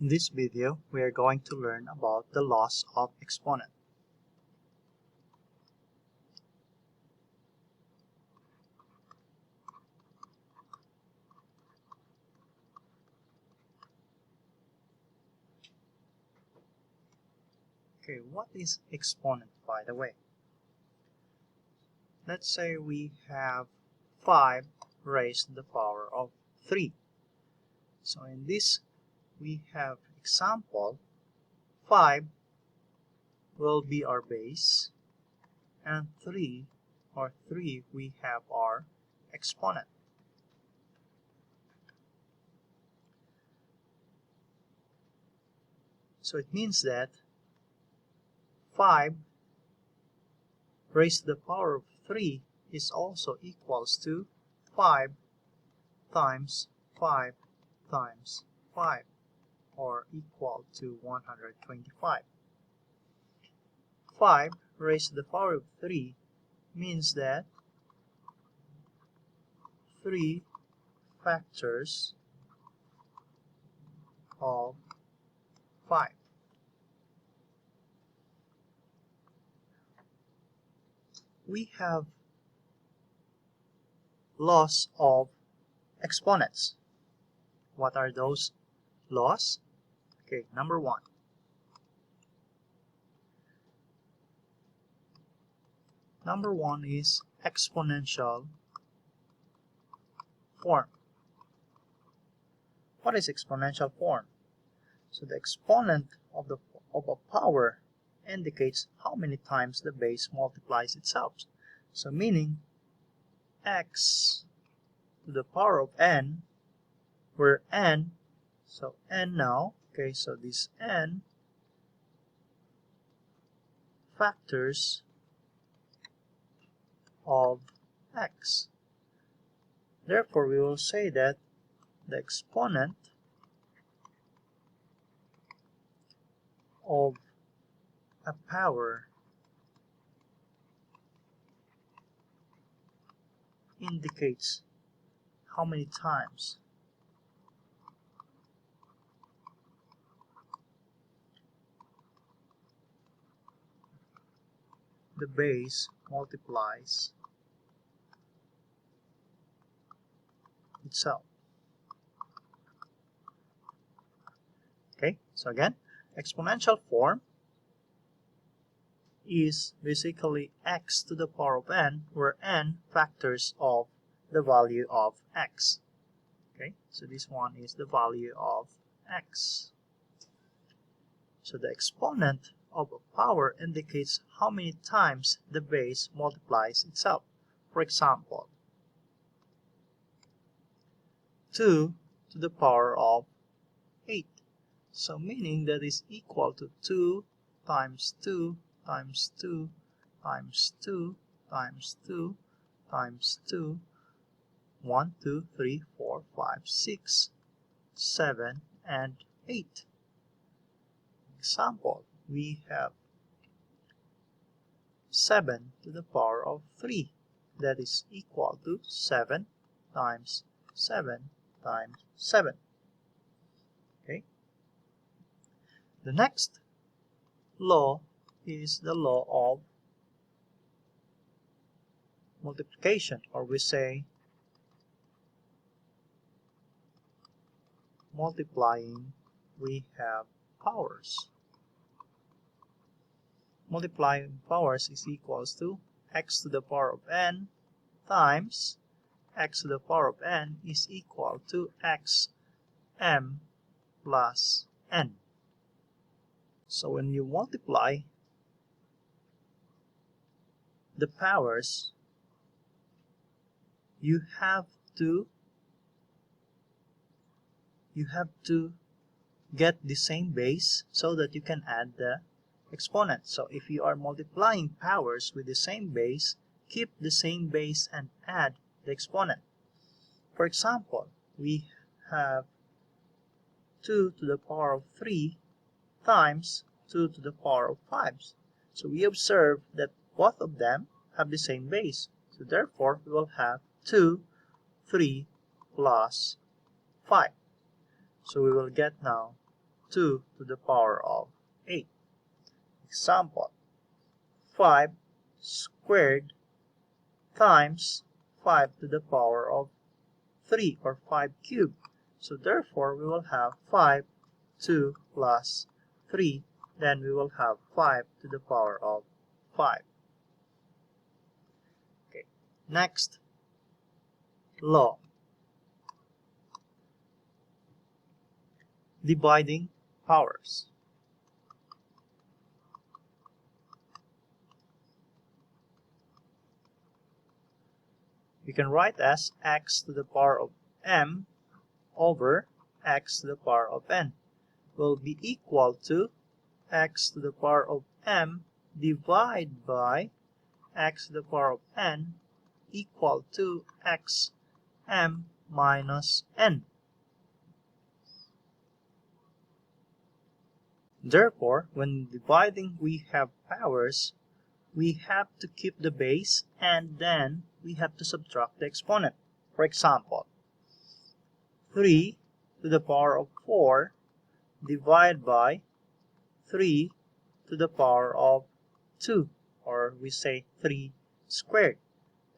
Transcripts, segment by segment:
In this video, we are going to learn about the loss of exponent. Okay, what is exponent, by the way? Let's say we have 5 raised to the power of 3. So in this, we have example, 5 will be our base, and 3 we have our exponent. So it means that 5 raised to the power of 3 is also equals to 5 times 5 times 5, or equal to 125. 5 raised to the power of 3 means that 3 factors of 5. We have loss of exponents. What are those loss? Okay, number 1. Number 1 is exponential form. What is exponential form? So the exponent of a power indicates how many times the base multiplies itself. So meaning x to the power of n, where n, so n now, okay, so this n factors of x. Therefore, we will say that the exponent of a power indicates how many times the base multiplies itself. Okay, so again, exponential form is basically x to the power of n, where n factors of the value of x. Okay, so this one is the value of x. So the exponent of a power indicates how many times the base multiplies itself. For example, 2 to the power of 8. So meaning that is equal to 2 times 2 times 2 times 2 times 2 times 2, 1, 2, 3, 4, 5, 6, 7, and 8. Example, we have 7 to the power of 3. That is equal to 7 times 7 times 7. Okay. The next law is the law of multiplication, or we say multiplying, we have powers. Multiplying powers is equals to x to the power of n times x to the power of n is equal to x m plus n. So when you multiply the powers, you have to get the same base so that you can add the exponent. So if you are multiplying powers with the same base, keep the same base and add the exponent. For example, we have 2 to the power of 3 times 2 to the power of 5. So we observe that both of them have the same base. So therefore, we will have 2, 3 plus 5. So we will get now 2 to the power of 8. Example, 5 squared times 5 to the power of 3, or 5 cubed. So therefore we will have 5, 2 plus 3, then we will have 5 to the power of 5. Okay. Next law, dividing powers. We can write as x to the power of m over x to the power of n will be equal to x to the power of m divided by x to the power of n equal to x m minus n. Therefore, when dividing we have powers, we have to keep the base and then we have to subtract the exponent. For example, 3 to the power of 4 divided by 3 to the power of 2, or we say 3 squared.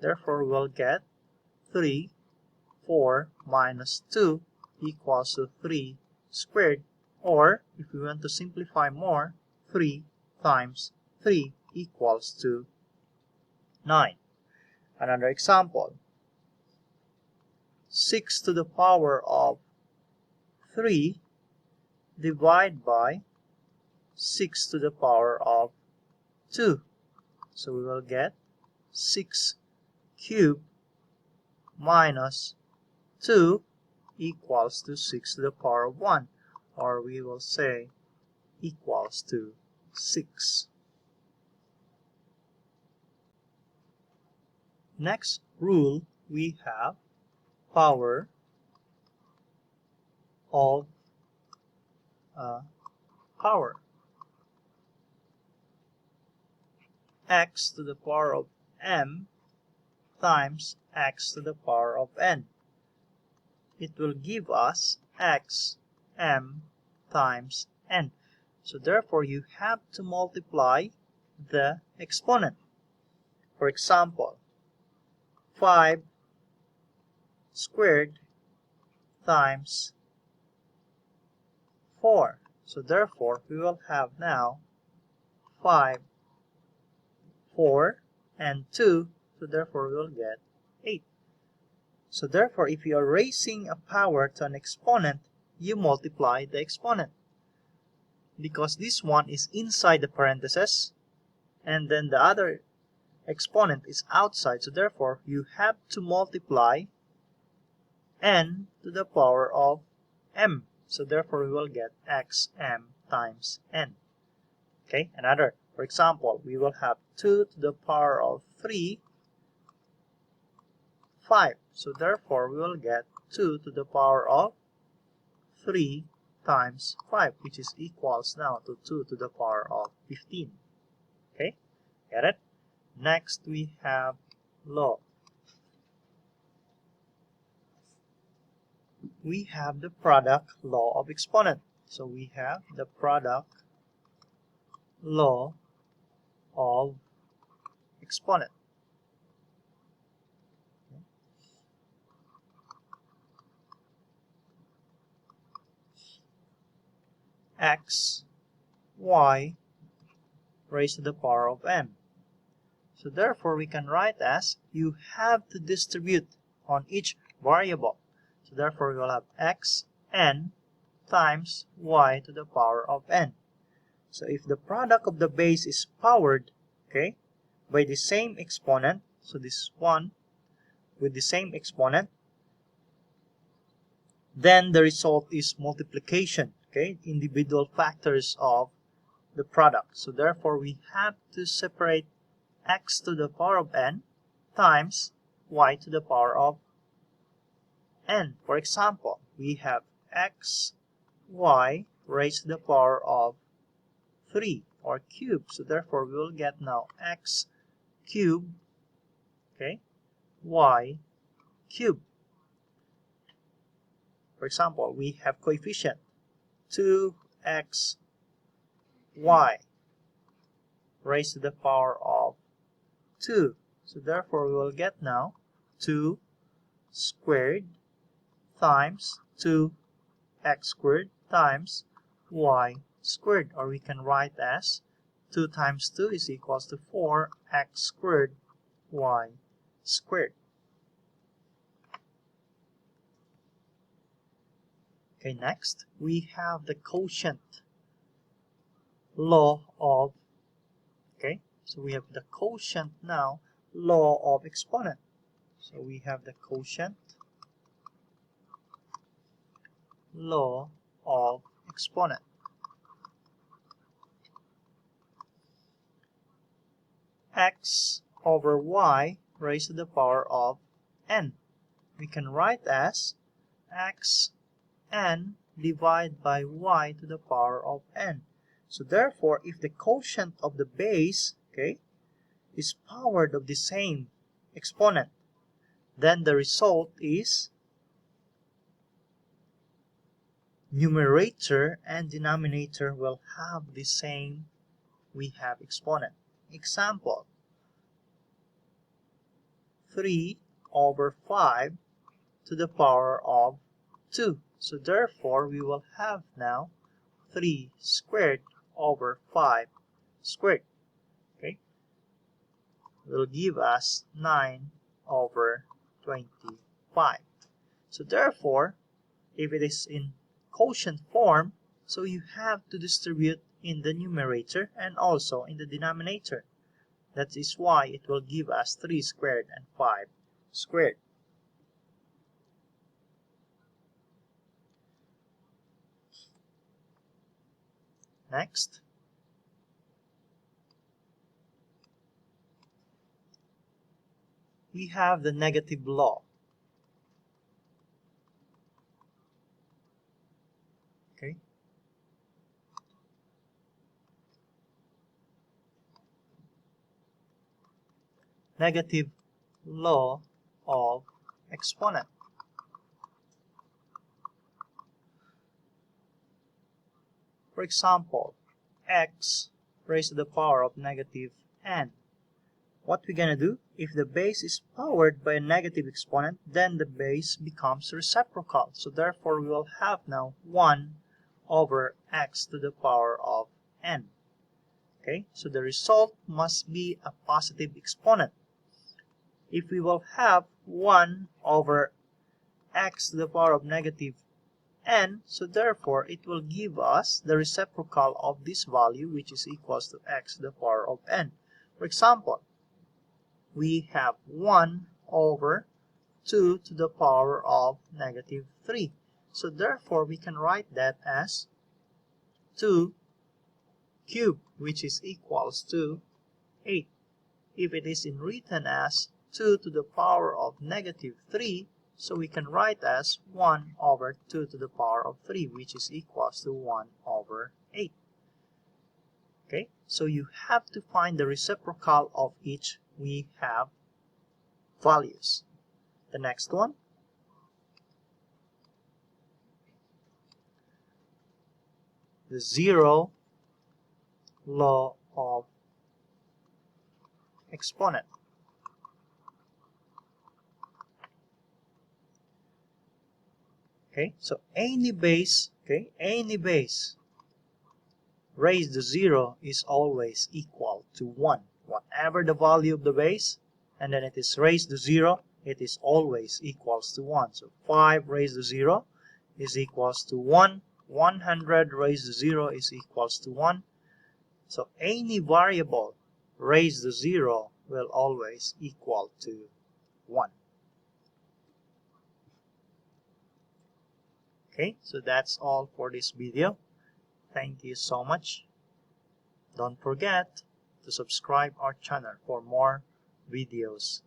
Therefore, we'll get 3, 4 minus 2 equals to 3 squared, or if we want to simplify more, 3 times 3 equals to 9. Another example, 6 to the power of 3 divided by 6 to the power of 2. So we will get 6 cubed minus 2 equals to 6 to the power of 1, or we will say equals to 6. Next rule, we have power of power. X to the power of m times x to the power of n. It will give us x m times n. So therefore, you have to multiply the exponent. For example, 5 squared times 4. So therefore, we will have now 5, 4, and 2. So therefore, we will get 8. So therefore, if you are raising a power to an exponent, you multiply the exponent. Because this one is inside the parentheses, and then the other exponent is outside. So therefore, you have to multiply n to the power of m. So therefore, we will get xm times n. Okay, another. For example, we will have 2 to the power of 3, 5. So therefore, we will get 2 to the power of 3 times 5, which is equals now to 2 to the power of 15. Okay, get it? Next, we have law. We have the product law of exponent. So we have the product law of exponent. Okay. X, y raised to the power of m. So therefore, we can write as you have to distribute on each variable. So therefore, we will have x n times y to the power of n. So if the product of the base is powered, okay, by the same exponent, so this one with the same exponent, then the result is multiplication, okay, individual factors of the product. So therefore, we have to separate x to the power of n times y to the power of n. For example, we have x, y raised to the power of 3, or cube. So therefore, we will get now x cubed, okay, y cubed. For example, we have coefficient 2 x y raised to the power of 2. So therefore we will get now 2 squared times 2x squared times y squared, or we can write as 2 times 2 is equals to 4x squared y squared. Okay, next we have the quotient law of, okay, so we have the quotient now law of exponent. So we have the quotient law of exponent. X over y raised to the power of n. We can write as x n divided by y to the power of n. So therefore, if the quotient of the base, okay, is powered of the same exponent, then the result is numerator and denominator will have the same, we have exponent. Example, 3 over 5 to the power of 2. So therefore, we will have now 3 squared over 5 squared. Okay, will give us 9 over 25. So therefore, if it is in quotient form, so you have to distribute in the numerator and also in the denominator. That is why it will give us 3 squared and 5 squared. Next, we have the negative law. Okay. Negative law of exponent. For example, x raised to the power of negative n. What we're gonna do, if the base is powered by a negative exponent, then the base becomes reciprocal. So therefore, we will have now 1 over x to the power of n. Okay, so the result must be a positive exponent. If we will have 1 over x to the power of negative n, so therefore it will give us the reciprocal of this value, which is equals to x to the power of n. For example, we have 1 over 2 to the power of negative 3. So therefore we can write that as 2 cubed, which is equals to 8. If it is written as 2 to the power of negative 3, so we can write as 1 over 2 to the power of 3, which is equals to 1 over 8. Okay, so you have to find the reciprocal of each. We have values. The next one, the zero law of exponent. Okay, so any base, okay, any base raised to 0 is always equal to 1. Whatever the value of the base, and then it is raised to 0, it is always equals to 1. So 5 raised to 0 is equals to 1. 100 raised to 0 is equals to 1. So any variable raised to 0 will always equal to 1. Okay, so that's all for this video. Thank you so much. Don't forget to subscribe our channel for more videos